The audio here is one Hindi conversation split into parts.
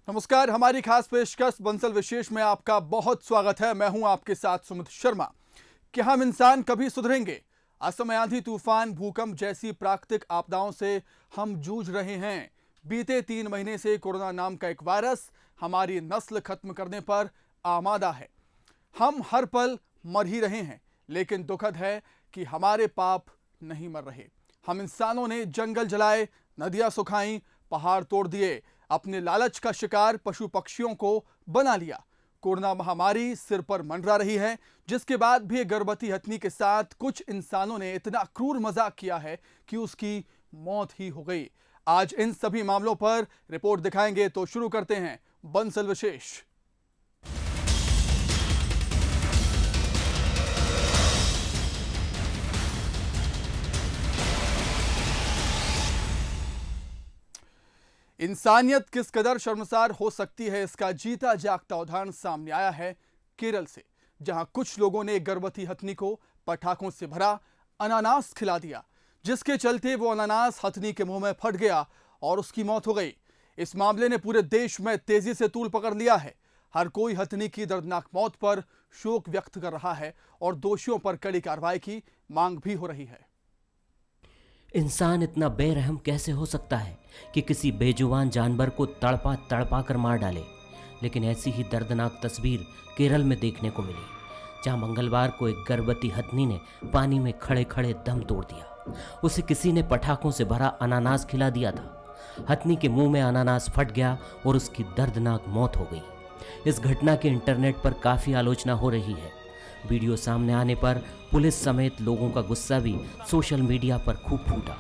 नमस्कार, हमारी खास पेशकश बंसल विशेष में आपका बहुत स्वागत है। मैं हूं आपके साथ सुमित शर्मा। कि हम इंसान कभी सुधरेंगे? असमय आंधी, तूफान, भूकंप जैसी प्राकृतिक आपदाओं से हम जूझ रहे हैं। बीते 3 महीने से कोरोना नाम का एक वायरस हमारी नस्ल खत्म करने पर आमादा है। हम हर पल मर ही रहे हैं, लेकिन दुखद है कि हमारे पाप नहीं मर रहे। हम इंसानों ने जंगल जलाए, नदियां सुखाई, पहाड़ तोड़ दिए, अपने लालच का शिकार पशु पक्षियों को बना लिया। कोरोना महामारी सिर पर मंडरा रही है, जिसके बाद भी गर्भवती हथनी के साथ कुछ इंसानों ने इतना क्रूर मजाक किया है कि उसकी मौत ही हो गई। आज इन सभी मामलों पर रिपोर्ट दिखाएंगे, तो शुरू करते हैं बंसल विशेष। इंसानियत किस कदर शर्मसार हो सकती है, इसका जीता जागता उदाहरण सामने आया है केरल से, जहां कुछ लोगों ने गर्भवती हथनी को पटाखों से भरा अनानास खिला दिया, जिसके चलते वो अनानास हथनी के मुंह में फट गया और उसकी मौत हो गई। इस मामले ने पूरे देश में तेजी से तूल पकड़ लिया है। हर कोई हथनी की दर्दनाक मौत पर शोक व्यक्त कर रहा है और दोषियों पर कड़ी कार्रवाई की मांग भी हो रही है। इंसान इतना बेरहम कैसे हो सकता है कि किसी बेजुबान जानवर को तड़पा तड़पा कर मार डाले। लेकिन ऐसी ही दर्दनाक तस्वीर केरल में देखने को मिली, जहां मंगलवार को एक गर्भवती हथनी ने पानी में खड़े खड़े दम तोड़ दिया। उसे किसी ने पटाखों से भरा अनानास खिला दिया था। हथनी के मुंह में अनानास फट गया और उसकी दर्दनाक मौत हो गई। इस घटना की इंटरनेट पर काफ़ी आलोचना हो रही है। वीडियो सामने आने पर पुलिस समेत लोगों का गुस्सा भी सोशल मीडिया पर खूब फूटा।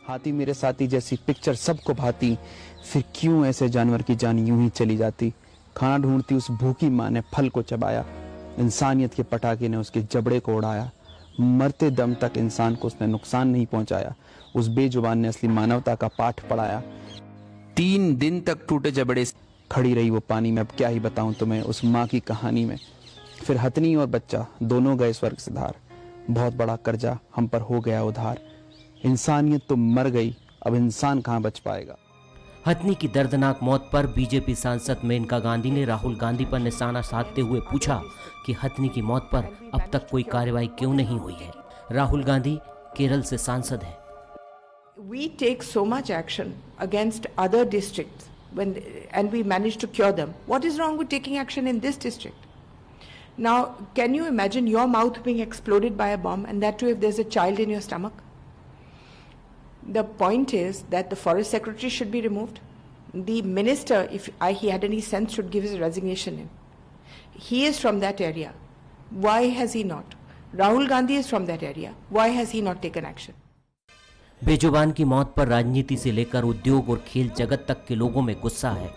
हाथी मेरे साथी जैसी पिक्चर सबको भाती, फिर क्यों ऐसे जानवर की जान यूं ही चली जाती। खाना ढूंढती उस भूखी माँ ने फल को चबाया, इंसानियत के पटाखे ने उसके जबड़े को उड़ाया। मरते दम तक इंसान को उसने नुकसान नहीं पहुंचाया। उस बेजुबान ने असली मानवता का पाठ पढ़ाया। 3 दिन तक टूटे जबड़े खड़ी रही वो पानी में। अब क्या ही बताऊं तुम्हें उस माँ की कहानी में। फिर हथनी और बच्चा दोनों गए स्वर्ग से धार। बहुत बड़ा कर्जा हम पर हो गया उधार। इंसानियत तो मर गई, अब इंसान कहां बच पाएगा। हथनी की दर्दनाक मौत पर बीजेपी सांसद मेनका गांधी ने राहुल गांधी पर निशाना साधते हुए पूछा कि हथनी की मौत पर अब तक कोई कार्रवाई क्यों नहीं हुई है। राहुल गांधी केरल से सांसद हैं। We take so much action against other districts and we manage to cure them. What is wrong with taking action in this district? Now, can you imagine your mouth being exploded by a bomb, and that too if there's a child in your stomach? The point is that the forest secretary should be removed. The minister, if he had any sense, should give his resignation in. He is from that area. Why has he not? Rahul Gandhi is from that area. Why has he not taken action? बेजुबान की मौत पर राजनीति से लेकर उद्योग और खेल जगत तक के लोगों में गुस्सा है।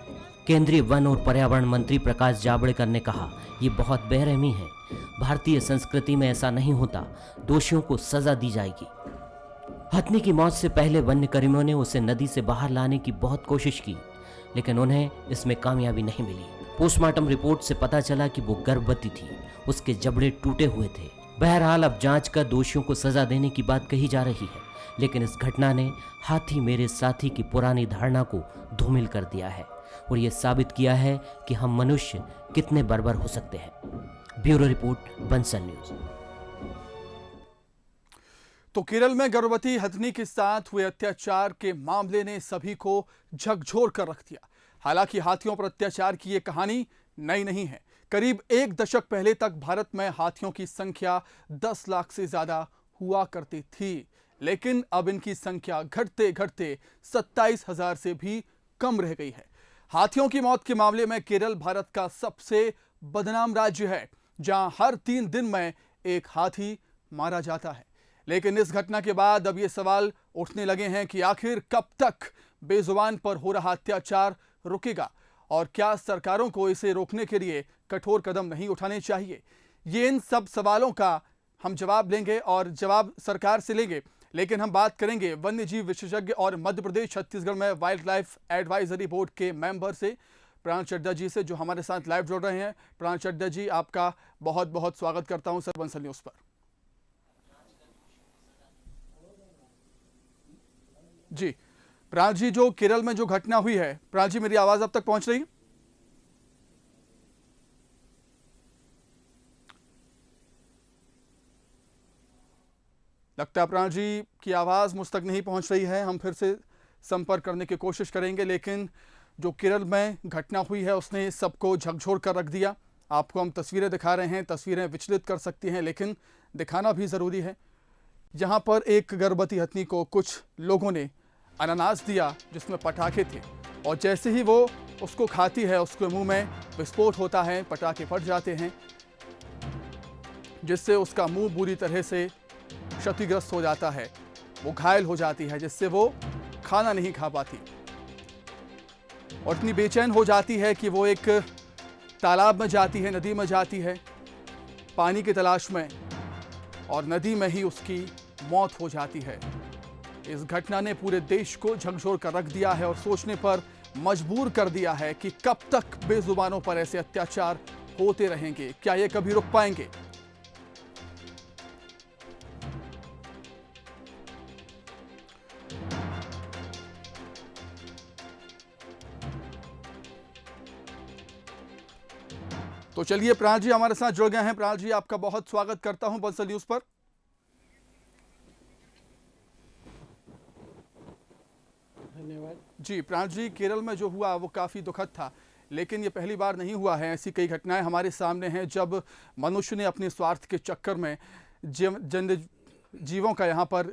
केंद्रीय वन और पर्यावरण मंत्री प्रकाश जावड़ेकर ने कहा, ये बहुत बेरहमी है। भारतीय संस्कृति में ऐसा नहीं होता। दोषियों को सजा दी जाएगी। हथनी की मौत से पहले वन्यकर्मियों ने उसे नदी से बाहर लाने की बहुत कोशिश की, लेकिन उन्हें इसमें कामयाबी नहीं मिली। पोस्टमार्टम रिपोर्ट से पता चला कि वो गर्भवती थी, उसके जबड़े टूटे हुए थे। बहरहाल अब जांच कर दोषियों को सजा देने की बात कही जा रही है, लेकिन इस घटना ने हाथी मेरे साथी की पुरानी धारणा को धूमिल कर दिया है और ये साबित किया है कि हम मनुष्य कितने बर्बर हो सकते हैं। Bureau report, Bansal news. तो केरल में गर्भवती हथनी के साथ हुए अत्याचार के मामले ने सभी को झकझोर कर रख दिया। हालांकि हाथियों पर अत्याचार की यह कहानी नई नहीं है। करीब 1 दशक पहले तक भारत में हाथियों की संख्या 10 लाख से ज्यादा हुआ करती थी, लेकिन अब इनकी संख्या घटते घटते 27,000 से भी कम रह गई है। हाथियों की मौत के मामले में केरल भारत का सबसे बदनाम राज्य है, जहां हर 3 दिन में एक हाथी मारा जाता है। लेकिन इस घटना के बाद अब ये सवाल उठने लगे हैं कि आखिर कब तक बेजुबान पर हो रहा अत्याचार रुकेगा और क्या सरकारों को इसे रोकने के लिए कठोर कदम नहीं उठाने चाहिए। ये इन सब सवालों का हम जवाब लेंगे और जवाब सरकार से लेंगे। लेकिन हम बात करेंगे वन्य जीव विशेषज्ञ और मध्य प्रदेश छत्तीसगढ़ में वाइल्ड लाइफ एडवाइजरी बोर्ड के मेंबर से प्राण चड्डा जी से, जो हमारे साथ लाइव जुड़ रहे हैं। प्राण चड्डा जी, आपका बहुत बहुत स्वागत करता हूं सर बंसल न्यूज पर। जी, प्राण जी, जो केरल में जो घटना हुई है, प्राण जी मेरी आवाज अब तक पहुंच रही है? लगता है प्राण जी की आवाज मुझ तक नहीं पहुंच रही है। हम फिर से संपर्क करने की कोशिश करेंगे, लेकिन जो केरल में घटना हुई है उसने सबको झकझोर कर रख दिया। आपको हम तस्वीरें दिखा रहे हैं, तस्वीरें विचलित कर सकती हैं, लेकिन दिखाना भी ज़रूरी है। यहाँ पर एक गर्भवती हथनी को कुछ लोगों ने अनानास दिया जिसमें पटाखे थे, और जैसे ही वो उसको खाती है उसके मुंह में विस्फोट होता है, पटाखे फट जाते हैं, जिससे उसका मुंह बुरी तरह से क्षतिग्रस्त हो जाता है। वो घायल हो जाती है, जिससे वो खाना नहीं खा पाती और इतनी बेचैन हो जाती है कि वो एक तालाब में जाती है, नदी में जाती है पानी की तलाश में, और नदी में ही उसकी मौत हो जाती है। इस घटना ने पूरे देश को झकझोर कर रख दिया है और सोचने पर मजबूर कर दिया है कि कब तक बेजुबानों पर ऐसे अत्याचार होते रहेंगे, क्या ये कभी रुक पाएंगे? तो चलिए, प्राण जी हमारे साथ जुड़ गए हैं। प्राण जी, आपका बहुत स्वागत करता हूं बंसल न्यूज पर। धन्यवाद जी प्राण जी, केरल में जो हुआ वो काफ़ी दुखद था, लेकिन ये पहली बार नहीं हुआ है। ऐसी कई घटनाएं हमारे सामने हैं जब मनुष्य ने अपने स्वार्थ के चक्कर में जीवों का यहाँ पर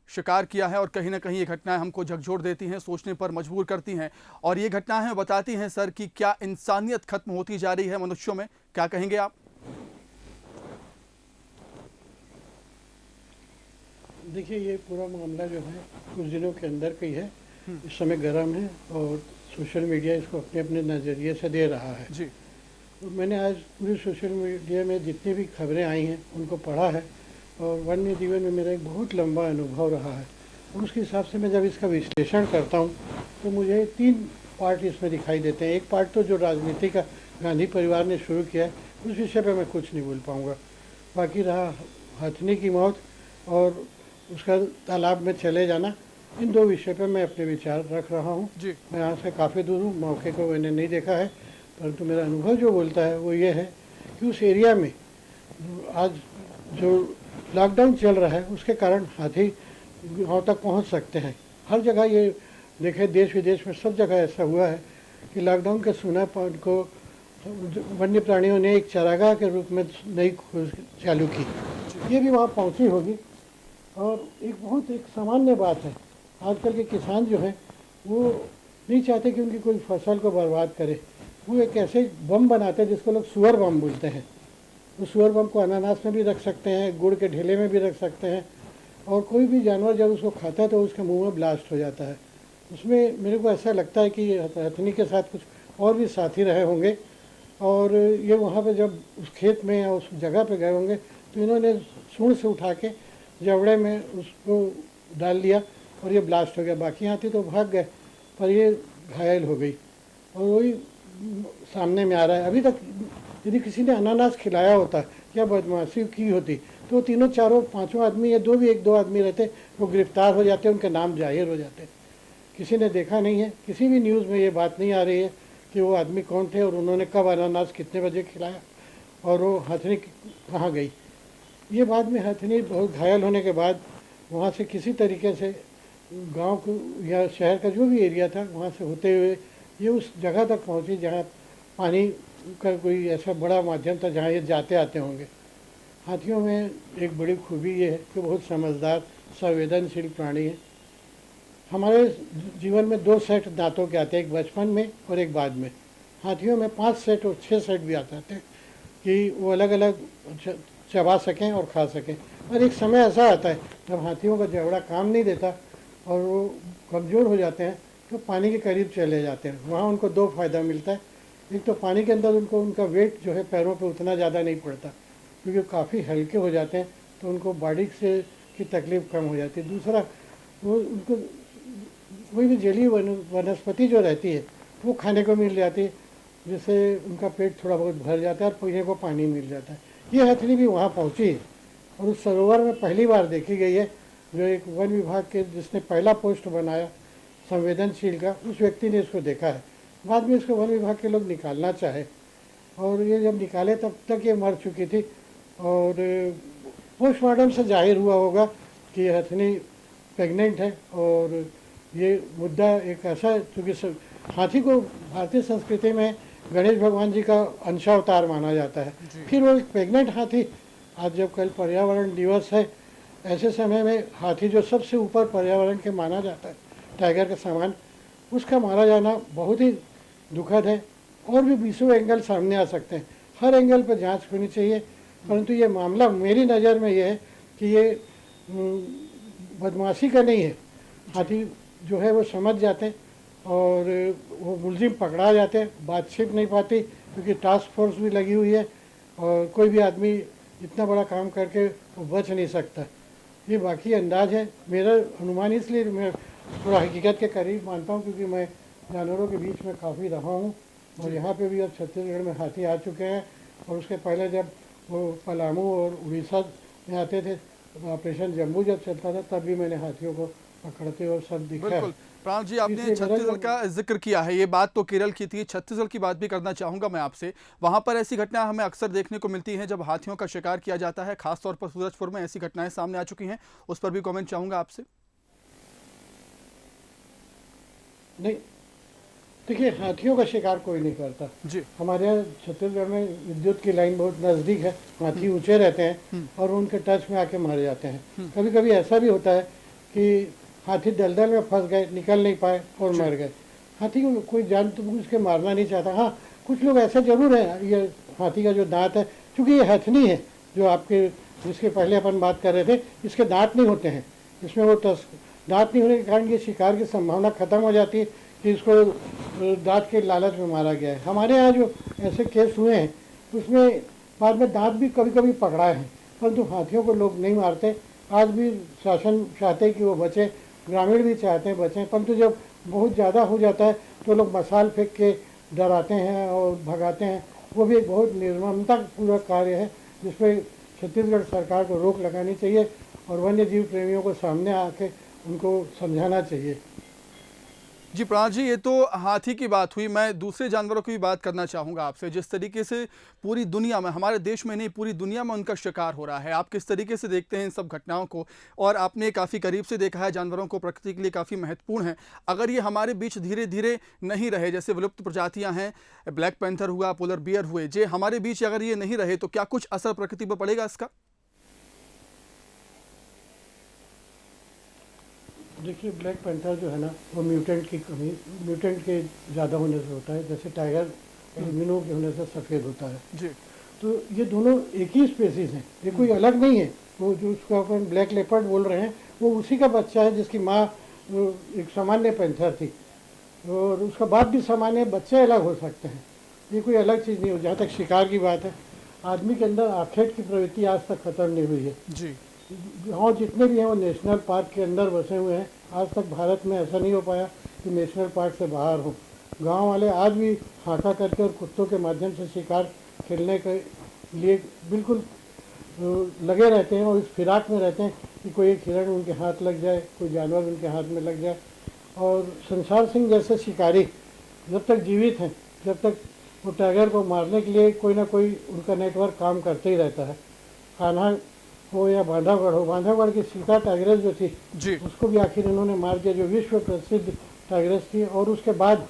शिकार किया है, और कहीं ना कहीं ये घटनाएं हमको झकझोर देती हैं, सोचने पर मजबूर करती हैं। और ये घटनाएं बताती हैं सर कि क्या इंसानियत खत्म होती जा रही है मनुष्यों में? क्या कहेंगे आप? देखिए, ये पूरा मामला जो है कुछ दिनों के अंदर का ही है। इस समय गर्म है और सोशल मीडिया इसको अपने अपने नज़रिए से दे रहा है जी। तो मैंने आज पूरी सोशल मीडिया में जितनी भी खबरें आई हैं उनको पढ़ा है, और वन्य जीवन में मेरा एक बहुत लंबा अनुभव रहा है। और उसके हिसाब से मैं जब इसका विश्लेषण करता हूँ तो मुझे 3 पार्ट इसमें दिखाई देते हैं। एक पार्ट तो जो राजनीति का गांधी परिवार ने शुरू किया है, उस विषय पर मैं कुछ नहीं बोल पाऊँगा। बाकी रहा हथनी की मौत और उसका तालाब में चले जाना, इन 2 विषय पर मैं अपने विचार रख रहा हूँ। जी। मैं यहाँ से काफ़ी दूर हूँ, मौके को मैंने नहीं देखा है, परंतु मेरा अनुभव जो बोलता है वो ये है कि उस एरिया में आज जो लॉकडाउन चल रहा है उसके कारण हाथी गाँव तक पहुँच सकते हैं। हर जगह ये देखे, देश विदेश में सब जगह ऐसा हुआ है कि लॉकडाउन के सूनापन को वन्य प्राणियों ने एक चारागाह के रूप में नई खोज चालू की। ये भी वहाँ पहुँची होगी। और एक सामान्य बात है, आजकल के किसान जो हैं वो नहीं चाहते कि उनकी कोई फसल को बर्बाद करे। वो एक ऐसे बम बनाते हैं जिसको लोग सुअर बम बोलते हैं। तो सुअर बम को अनानास में भी रख सकते हैं, गुड़ के ढेले में भी रख सकते हैं, और कोई भी जानवर जब उसको खाता है तो उसके मुंह में ब्लास्ट हो जाता है। उसमें मेरे को ऐसा लगता है कि हथनी के साथ कुछ और भी साथी रहे होंगे, और ये वहाँ पे जब उस खेत में या उस जगह पे गए होंगे तो इन्होंने सूंड से उठा के जबड़े में उसको डाल दिया और ये ब्लास्ट हो गया। बाकी हाथी तो भाग गए, पर ये घायल हो गई, और वही सामने में आ रहा है। अभी तक यदि किसी ने अनानास खिलाया होता या बदमाशी की होती तो तीनों चारों पांचों आदमी या एक दो आदमी रहते वो गिरफ्तार हो जाते, उनके नाम जाहिर हो जाते। किसी ने देखा नहीं है, किसी भी न्यूज़ में ये बात नहीं आ रही है कि वो आदमी कौन थे और उन्होंने कब अनानास कितने बजे खिलाया और वो हथनी कहाँ गई। ये बाद में हथनी बहुत घायल होने के बाद वहाँ से किसी तरीके से गांव को या शहर का जो भी एरिया था वहाँ से होते हुए ये उस जगह तक पहुँची जहाँ पानी का कोई ऐसा बड़ा माध्यम था जहाँ ये जाते आते होंगे। हाथियों में एक बड़ी खूबी ये है कि बहुत समझदार संवेदनशील प्राणी है। हमारे जीवन में 2 सेट दांतों के आते हैं, एक बचपन में और एक बाद में। हाथियों में 5 सेट और 6 सेट भी आते हैं कि वो अलग अलग चबा सकें और खा सकें। और एक समय ऐसा आता है जब हाथियों का जबड़ा काम नहीं देता और वो कमज़ोर हो जाते हैं तो पानी के करीब चले जाते हैं। वहाँ उनको 2 फ़ायदा मिलता है। एक तो पानी के अंदर उनको उनका वेट जो है पैरों पे उतना ज़्यादा नहीं पड़ता क्योंकि काफ़ी हल्के हो जाते हैं, तो उनको बॉडी से की तकलीफ़ कम हो जाती है। दूसरा, वो उनको कोई भी जलीय वनस्पति जो रहती है वो खाने को मिल जाती है, जिससे उनका पेट थोड़ा बहुत भर जाता है और पीने को पानी मिल जाता है। ये हथनी भी वहाँ पहुँची है और उस सरोवर में पहली बार देखी गई है जो एक वन विभाग के जिसने पहला पोस्ट बनाया संवेदनशील का, उस व्यक्ति ने इसको देखा है। बाद में इसको वन विभाग के लोग निकालना चाहे और ये जब निकाले तब तक ये मर चुकी थी और पोस्टमार्टम से जाहिर हुआ होगा कि ये हथनी प्रेग्नेंट है। और ये मुद्दा एक ऐसा है क्योंकि हाथी को भारतीय संस्कृति में गणेश भगवान जी का अंशावतार माना जाता है। फिर वो एक प्रेग्नेंट हाथी, आज जब कल पर्यावरण दिवस है, ऐसे समय में हाथी जो सबसे ऊपर पर्यावरण के माना जाता है टाइगर के समान, उसका मारा जाना बहुत ही दुखद है। और भी 20 एंगल सामने आ सकते हैं, हर एंगल पर जांच होनी चाहिए। परंतु ये मामला मेरी नज़र में ये है कि ये बदमाशी का नहीं है। हाथी जो है वो समझ जाते हैं और वो मुलजिम पकड़ा जाते हैं, बात छिप नहीं पाती क्योंकि टास्क फोर्स भी लगी हुई है और कोई भी आदमी इतना बड़ा काम करके वो बच नहीं सकता। ये बाकी अंदाज है मेरा अनुमान, इसलिए मैं थोड़ा हकीकत के करीब मानता हूँ क्योंकि मैं जानवरों के बीच में काफ़ी रहा हूँ और यहाँ पे भी अब छत्तीसगढ़ में हाथी आ चुके हैं। और उसके पहले जब वो पलामू और उड़ीसा में आते थे, ऑपरेशन जम्बू जब चलता था, तब भी मैंने हाथियों को पकड़ते और सब दिखा है। बिल्कुल प्राण जी, आपने इसलिए छत्तीसगढ़ का जिक्र किया है, ये बात तो केरल की थी, छत्तीसगढ़ की बात भी करना चाहूंगा मैं आपसे। वहां पर ऐसी घटना हमें अक्सर देखने को मिलती हैं जब हाथियों का शिकार किया जाता है, खासतौर पर सूरजपुर में ऐसी घटनाएं सामने आ चुकी हैं, उस पर भी कमेंट चाहूंगा आपसे। नहीं, देखिए हाथियों का शिकार कोई नहीं करता जी। हमारे यहाँ छत्तीसगढ़ में विद्युत की लाइन बहुत नज़दीक है, हाथी ऊंचे रहते हैं और उनके टच में आके मर जाते हैं। कभी कभी ऐसा भी होता है कि हाथी दलदल में फंस गए, निकल नहीं पाए और मर गए। हाथी को कोई जान तो उसके मारना नहीं चाहता। हाँ, कुछ लोग ऐसे जरूर हैं, ये हाथी का जो दांत है, क्योंकि ये हथनी है जो आपके जिसके पहले अपन बात कर रहे थे, इसके दांत नहीं होते हैं, इसमें वो दांत नहीं होने के कारण ये शिकार की संभावना खत्म हो जाती है कि इसको दांत के लालच में मारा गया है। हमारे यहाँ जो ऐसे केस हुए हैं उसमें बाद में दांत भी कभी कभी पकड़ाए हैं, परंतु हाथियों को लोग नहीं मारते। आज भी शासन चाहते हैं कि वो बचे, ग्रामीण भी चाहते हैं बचें, परंतु जब बहुत ज़्यादा हो जाता है तो लोग मसाल फेंक के डराते हैं और भगाते हैं। वो भी एक बहुत निर्ममतापूर्वक कार्य है जिसमें छत्तीसगढ़ सरकार को रोक लगानी चाहिए और वन्य जीव प्रेमियों को सामने आके उनको समझाना चाहिए। जी प्राण जी, ये तो हाथी की बात हुई, मैं दूसरे जानवरों की भी बात करना चाहूँगा आपसे। जिस तरीके से पूरी दुनिया में, हमारे देश में नहीं पूरी दुनिया में उनका शिकार हो रहा है, आप किस तरीके से देखते हैं इन सब घटनाओं को? और आपने काफ़ी करीब से देखा है, जानवरों को प्रकृति के लिए काफ़ी महत्वपूर्ण है। अगर ये हमारे बीच धीरे धीरे नहीं रहे, जैसे विलुप्त प्रजातियाँ हैं, ब्लैक पैंथर हुआ, पोलर बियर हुए, जे हमारे बीच अगर ये नहीं रहे तो क्या कुछ असर प्रकृति पर पड़ेगा इसका? देखिए, ब्लैक पैंथर जो है ना, वो म्यूटेंट के ज़्यादा होने से होता है। जैसे टाइगर एल्बिनो के होने से सफ़ेद होता है जी। तो ये दोनों एक ही स्पेसीज हैं, ये कोई अलग नहीं है। वो जो उसको अपन ब्लैक लेपर्ड बोल रहे हैं वो उसी का बच्चा है जिसकी माँ एक सामान्य पैंथर थी और उसका बाप भी सामान्य, बच्चे अलग हो सकते हैं, ये कोई अलग चीज़ नहीं हो। जहाँ तक शिकार की बात है, आदमी के अंदर आखेट की प्रवृत्ति आज तक खत्म नहीं हुई है। जी। गाँव जितने भी हैं वो नेशनल पार्क के अंदर बसे हुए हैं। आज तक भारत में ऐसा नहीं हो पाया कि नेशनल पार्क से बाहर हो। गांव वाले आज भी हाका करके और कुत्तों के माध्यम से शिकार खेलने के लिए बिल्कुल लगे रहते हैं और इस फिराक में रहते हैं कि कोई एक हिरण उनके हाथ लग जाए, कोई जानवर उनके हाथ में लग जाए। और संसार सिंह जैसे शिकारी जब तक जीवित हैं, जब तक वो टाइगर को मारने के लिए कोई ना कोई उनका नेटवर्क काम करते ही रहता है। कान्हा हो या बांधवगढ़ हो, बांधवगढ़ की सीता टाइग्रेस जो थी जी। उसको भी आखिर इन्होंने मार दिया, जो विश्व प्रसिद्ध टाइग्रेस थी। और उसके बाद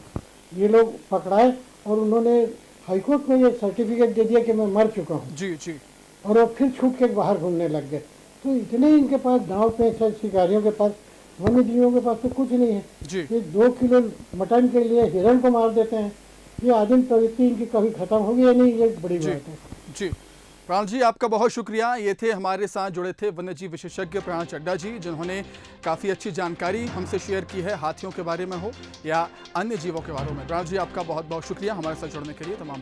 ये लोग पकड़ाए और उन्होंने हाईकोर्ट में ये सर्टिफिकेट दे दिया कि मैं मर चुका हूँ। जी जी। और वो फिर छूट के बाहर घूमने लग गए। तो इतने इनके पास दांव पे शिकारियों के पास, वन्य जीवों के पास तो कुछ नहीं है। जी। ये 2 किलो मटन के लिए हिरण को मार देते हैं। ये आदिम प्रवृत्ति इनकी कभी खत्म होगी या नहीं, ये बड़ी बात है। जी प्राण जी, आपका बहुत शुक्रिया। ये थे हमारे साथ जुड़े थे वन्यजीव विशेषज्ञ प्राण चड्डा जी, जिन्होंने काफ़ी अच्छी जानकारी हमसे शेयर की है, हाथियों के बारे में हो या अन्य जीवों के बारे में। प्राण जी, आपका बहुत बहुत शुक्रिया हमारे साथ जुड़ने के लिए, तमाम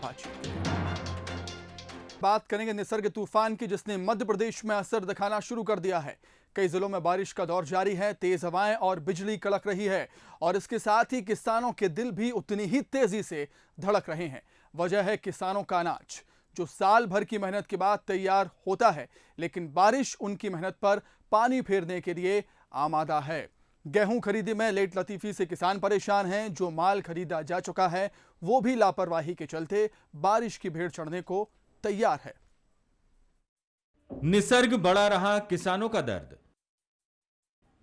बात करेंगे निसर्ग तूफान की, जिसने मध्य प्रदेश में असर दिखाना शुरू कर दिया है। कई जिलों में बारिश का दौर जारी है, तेज हवाएं और बिजली कड़क रही है और इसके साथ ही किसानों के दिल भी उतनी ही तेजी से धड़क रहे हैं। वजह है किसानों का अनाज, जो साल भर की मेहनत के बाद तैयार होता है, लेकिन बारिश उनकी मेहनत पर पानी फेरने के लिए आमादा है। गेहूं खरीदी में लेट लतीफी से किसान परेशान हैं। जो माल खरीदा जा चुका है वो भी लापरवाही के चलते बारिश की भेड़ चढ़ने को तैयार है। निसर्ग बढ़ा रहा किसानों का दर्द।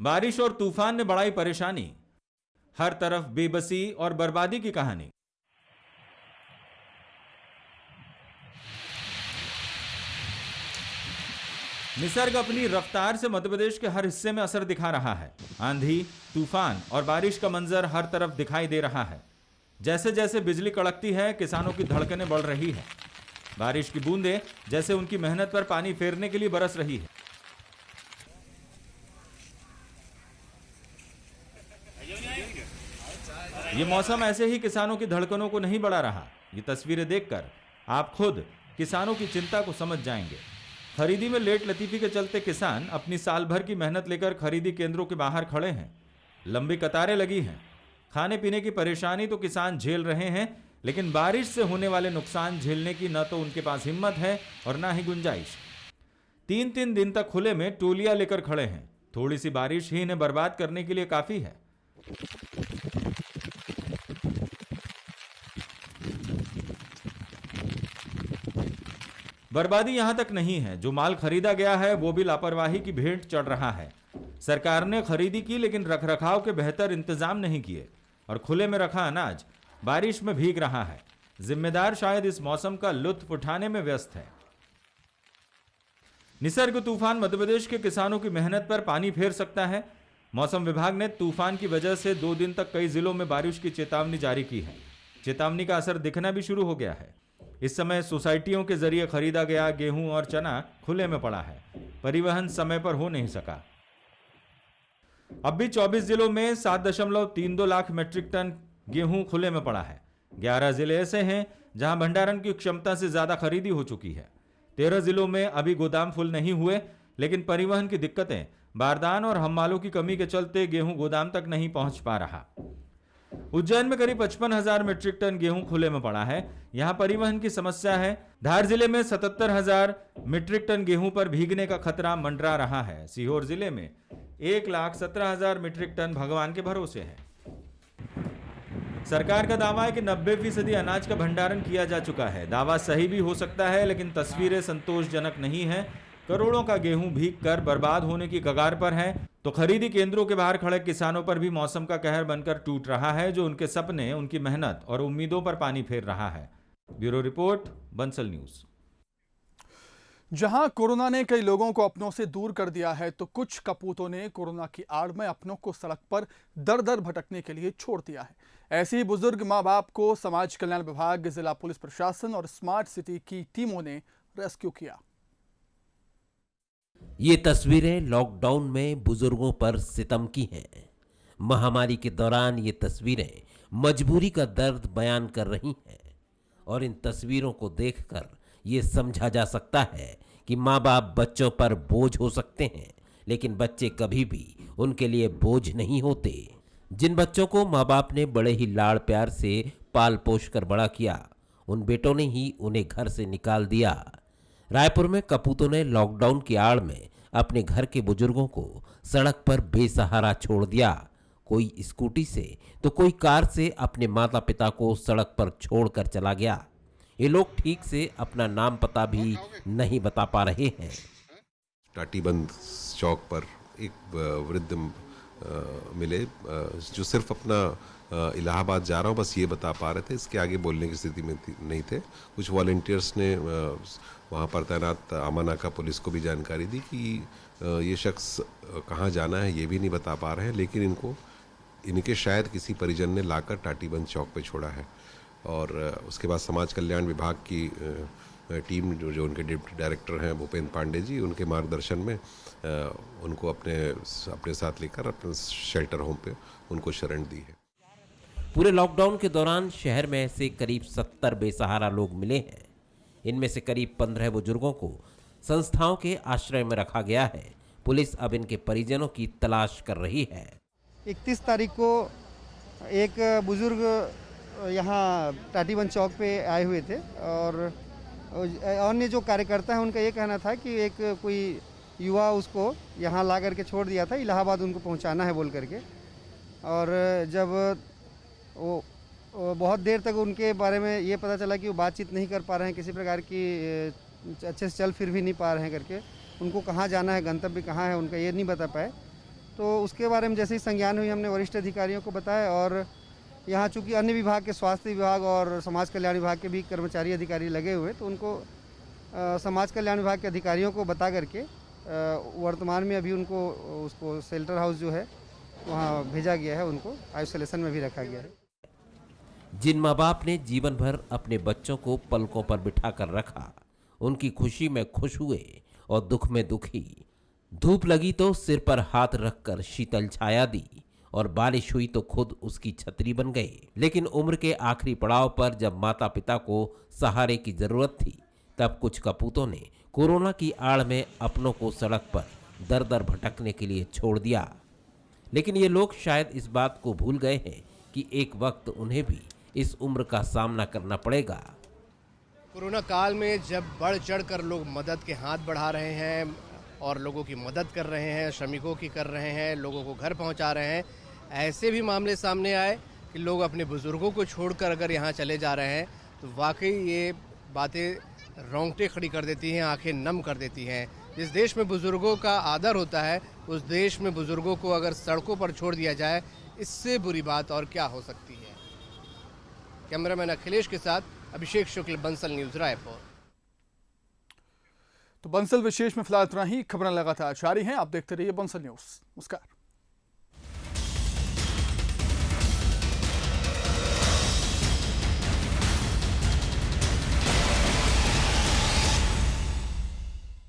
बारिश और तूफान ने बढ़ाई परेशानी। हर तरफ बेबसी और बर्बादी की कहानी। निसर्ग अपनी रफ्तार से मध्य प्रदेश के हर हिस्से में असर दिखा रहा है। आंधी, तूफान और बारिश का मंजर हर तरफ दिखाई दे रहा है। जैसे जैसे बिजली कड़कती है, किसानों की धड़कनें बढ़ रही है। बारिश की बूंदें जैसे उनकी मेहनत पर पानी फेरने के लिए बरस रही है। ये मौसम ऐसे ही किसानों की धड़कनों को नहीं बढ़ा रहा। ये तस्वीरें देखकर आप खुद किसानों की चिंता को समझ जाएंगे। खरीदी में लेट लतीफी के चलते किसान अपनी साल भर की मेहनत लेकर खरीदी केंद्रों के बाहर खड़े हैं। लंबी कतारें लगी हैं। खाने पीने की परेशानी तो किसान झेल रहे हैं, लेकिन बारिश से होने वाले नुकसान झेलने की न तो उनके पास हिम्मत है और ना ही गुंजाइश। 3-3 दिन तक खुले में टोलियां लेकर खड़े हैं। थोड़ी सी बारिश ही इन्हें बर्बाद करने के लिए काफी है। बर्बादी यहां तक नहीं है, जो माल खरीदा गया है वो भी लापरवाही की भेंट चढ़ रहा है। सरकार ने खरीदी की, लेकिन रखरखाव के बेहतर इंतजाम नहीं किए और खुले में रखा अनाज बारिश में भीग रहा है। जिम्मेदार शायद इस मौसम का लुत्फ उठाने में व्यस्त है। निसर्ग तूफान मध्य प्रदेश के किसानों की मेहनत पर पानी फेर सकता है। मौसम विभाग ने तूफान की वजह से 2 दिन तक कई जिलों में बारिश की चेतावनी जारी की है। चेतावनी का असर दिखना भी शुरू हो गया है। इस समय सोसाइटियों के जरिए खरीदा गया गेहूं और चना खुले में पड़ा है। परिवहन समय पर हो नहीं सका। अब भी 24 जिलों में 7.32 लाख मीट्रिक टन गेहूं खुले में पड़ा है। 11 जिले ऐसे हैं जहां भंडारण की क्षमता से ज्यादा खरीदी हो चुकी है। 13 जिलों में अभी गोदाम फुल नहीं हुए, लेकिन परिवहन की दिक्कतें, बारदान और हम्मालों की कमी के चलते गेहूं गोदाम तक नहीं पहुंच पा रहा। उज्जैन में करीब 55,000 मीट्रिक टन गेहूं खुले में पड़ा है। यहां परिवहन की समस्या है। धार जिले में 77,000 मीट्रिक टन गेहूं पर भीगने का खतरा मंडरा रहा है। सीहोर जिले में 1,17,000 मीट्रिक टन भगवान के भरोसे है। सरकार का दावा है कि 90% अनाज का भंडारण किया जा चुका है। दावा सही भी हो सकता है, लेकिन तस्वीरें संतोषजनक नहीं है। करोड़ों का गेहूं भीगकर बर्बाद होने की कगार पर है, तो खरीदी केंद्रों के बाहर खड़े किसानों पर भी मौसम का कहर बनकर टूट रहा है, जो उनके सपने, उनकी मेहनत और उम्मीदों पर पानी फेर रहा है। Bureau report, Bansal news. जहां कोरोना ने कई लोगों को अपनों से दूर कर दिया है, तो कुछ कपूतों ने कोरोना की आड़ में अपनों को सड़क पर दर-दर भटकने के लिए छोड़ दिया है। ऐसे ही बुजुर्ग मां बाप को समाज कल्याण विभाग, जिला पुलिस प्रशासन और स्मार्ट सिटी की टीमों ने रेस्क्यू किया। ये तस्वीरें लॉकडाउन में बुजुर्गों पर सितम की हैं। महामारी के दौरान ये तस्वीरें मजबूरी का दर्द बयान कर रही हैं और इन तस्वीरों को देखकर ये समझा जा सकता है कि माँ बाप बच्चों पर बोझ हो सकते हैं, लेकिन बच्चे कभी भी उनके लिए बोझ नहीं होते। जिन बच्चों को माँ बाप ने बड़े ही लाड़ प्यार से पाल पोष कर बड़ा किया, उन बेटों ने ही उन्हें घर से निकाल दिया। रायपुर में कपूतों ने लॉकडाउन की आड़ में अपने घर के बुजुर्गों को सड़क पर बेसहारा छोड़ दिया। कोई स्कूटी से तो कोई कार से अपने माता पिता को सड़क पर छोड़कर चला गया। ये लोग ठीक से अपना नाम पता भी नहीं बता पा रहे हैं। टाटीबंद चौक पर एक वृद्ध मिले, जो सिर्फ अपना इलाहाबाद जा रहा हूँ बस ये बता पा रहे थे। इसके आगे बोलने की स्थिति में नहीं थे। कुछ वॉलंटियर्स ने वहाँ पर तैनात अमानाका पुलिस को भी जानकारी दी कि ये शख्स कहाँ जाना है ये भी नहीं बता पा रहे हैं, लेकिन इनके शायद किसी परिजन ने लाकर टाटीबंद चौक पे छोड़ा है। और उसके बाद समाज कल्याण विभाग की टीम जो उनके डिप्टी डायरेक्टर हैं भूपेंद्र पांडे जी, उनके मार्गदर्शन में उनको अपने साथ लेकर अपने शेल्टर होम पे उनको शरण दी है। पूरे लॉकडाउन के दौरान शहर में ऐसे करीब 70 बेसहारा लोग मिले हैं। इनमें से करीब 15 बुजुर्गों को संस्थाओं के आश्रय में रखा गया है। पुलिस अब इनके परिजनों की तलाश कर रही है। 31 तारीख को एक बुजुर्ग यहाँ टाटीबंद चौक पे आए हुए थे और अन्य जो कार्यकर्ता हैं उनका ये कहना था कि एक कोई युवा उसको यहाँ ला करके छोड़ दिया था, इलाहाबाद उनको पहुँचाना है बोल करके। और जब वो बहुत देर तक उनके बारे में ये पता चला कि वो बातचीत नहीं कर पा रहे हैं, किसी प्रकार की अच्छे से चल फिर भी नहीं पा रहे हैं करके, उनको कहाँ जाना है, गंतव्य कहाँ है उनका, ये नहीं बता पाए। तो उसके बारे में जैसे ही संज्ञान हुई, हमने वरिष्ठ अधिकारियों को बताया। और यहाँ चूँकि अन्य विभाग के, स्वास्थ्य विभाग और समाज कल्याण विभाग के भी कर्मचारी अधिकारी लगे हुए, तो उनको समाज कल्याण विभाग के अधिकारियों को बता करके वर्तमान में अभी उनको उसको शेल्टर हाउस जो है वहाँ भेजा गया है, उनको आइसोलेशन में भी रखा गया है। जिन माँ बाप ने जीवन भर अपने बच्चों को पलकों पर बिठा कर रखा, उनकी खुशी में खुश हुए और दुख में दुखी। धूप लगी तो सिर पर हाथ रखकर शीतल छाया दी और बारिश हुई तो खुद उसकी छतरी बन गए। लेकिन उम्र के आखिरी पड़ाव पर जब माता पिता को सहारे की जरूरत थी, तब कुछ कपूतों ने कोरोना की आड़ में अपनों को सड़क पर दर दर भटकने के लिए छोड़ दिया। लेकिन ये लोग शायद इस बात को भूल गए हैं कि एक वक्त उन्हें भी इस उम्र का सामना करना पड़ेगा। कोरोना काल में जब बढ़ चढ़ कर लोग मदद के हाथ बढ़ा रहे हैं और लोगों की मदद कर रहे हैं, श्रमिकों की कर रहे हैं, लोगों को घर पहुंचा रहे हैं, ऐसे भी मामले सामने आए कि लोग अपने बुजुर्गों को छोड़कर अगर यहाँ चले जा रहे हैं, तो वाकई ये बातें रोंगटे खड़ी कर देती हैं, आंखें नम कर देती हैं। जिस देश में बुजुर्गों का आदर होता है, उस देश में बुजुर्गों को अगर सड़कों पर छोड़ दिया जाए, इससे बुरी बात और क्या हो सकती है। कैमरामैन अखिलेश के साथ अभिषेक शुक्ल, बंसल न्यूज, रायपुर। तो बंसल विशेष में फिलहाल इतना ही। खबरें लगातार जारी हैं, आप देखते रहिए बंसल न्यूज। नमस्कार।